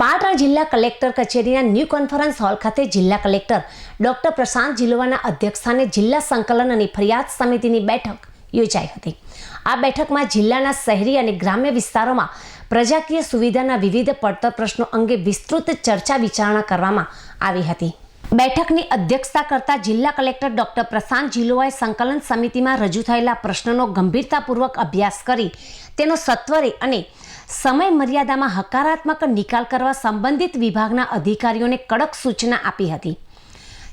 પાટણ જિલ્લા કલેક્ટર કચેરીના new conference hall ખાતે જિલ્લા કલેક્ટર ડોક્ટર પ્રશાંત જીલુવાના અધ્યક્ષસ્થાને જિલ્લા સંકલન અને ફરિયાદ સમિતિની બેઠક યોજાઈ હતી। આ બેઠકમાં જિલ્લાના શહેરી અને ગ્રામ્ય વિસ્તારોમાં પ્રજાકીય સુવિધાના વિવિધ પડતર પ્રશ્નો અંગે વિસ્તૃત ચર્ચા વિચારણા કરવામાં આવી હતી। બેઠકની અધ્યક્ષતા કરતા જિલ્લા કલેક્ટર ડોક્ટર પ્રશાંત જીલુવાએ સંકલન સમિતિમાં રજૂ થયેલા પ્રશ્નોનો ગંભીરતાપૂર્વક અભ્યાસ કરી તેનો સત્વરે અને સમય મર્યાદામાં હકારાત્મક નિકાલ કરવા સંબંધિત વિભાગના અધિકારીઓને કડક સૂચના આપી હતી।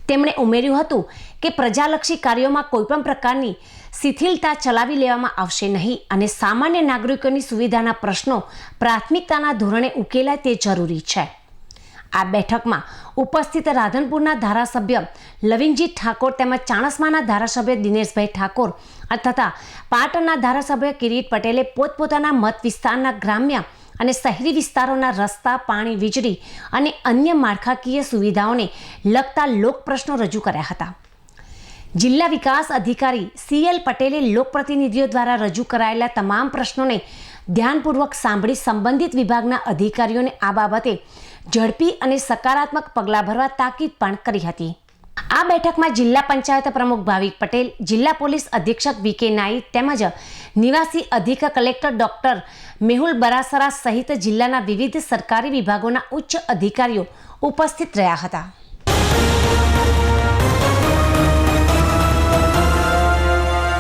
તેમણે ઉમેર્યું હતું કે પ્રજાલક્ષી કાર્યોમાં કોઈપણ પ્રકારની શિથિલતા ચલાવી લેવામાં આવશે નહીં અને સામાન્ય નાગરિકોની સુવિધાના પ્રશ્નો પ્રાથમિકતાના ધોરણે ઉકેલાય તે જરૂરી છે। આ બેઠકમાં ઉપસ્થિત રાધનપુરના ધારાસભ્ય લવિંગજી ઠાકોર તેમજ ચાણસ્માના ધારાસભ્ય દિનેશભાઈ ઠાકોર તથા પાટણના ધારાસભ્ય કિરીટ પટેલે પોતપોતાના મત વિસ્તારના ગ્રામ્ય અને શહેરી વિસ્તારોના રસ્તા, પાણી, વીજળી અને અન્ય માળખાકીય સુવિધાઓને લગતા લોક પ્રશ્નો રજૂ કર્યા હતા। જિલ્લા વિકાસ અધિકારી CL પટેલે લોકપ્રતિનિધિઓ દ્વારા રજૂ કરાયેલા તમામ પ્રશ્નોને ધ્યાનપૂર્વક સાંભળી સંબંધિત વિભાગના અધિકારીઓને આ બાબતે ઝડપી અને સકારાત્મક પગલાં ભરવા તાકીદ પણ કરી હતી। આ બેઠકમાં જિલ્લા પંચાયત પ્રમુખ ભાવિક પટેલ, જિલ્લા પોલીસ અધિક્ષક VK નાઈક તેમજ નિવાસી અધિક કલેક્ટર ડોક્ટર મેહુલ બરાસરા સહિત જિલ્લાના વિવિધ સરકારી વિભાગોના ઉચ્ચ અધિકારીઓ ઉપસ્થિત રહ્યા હતા।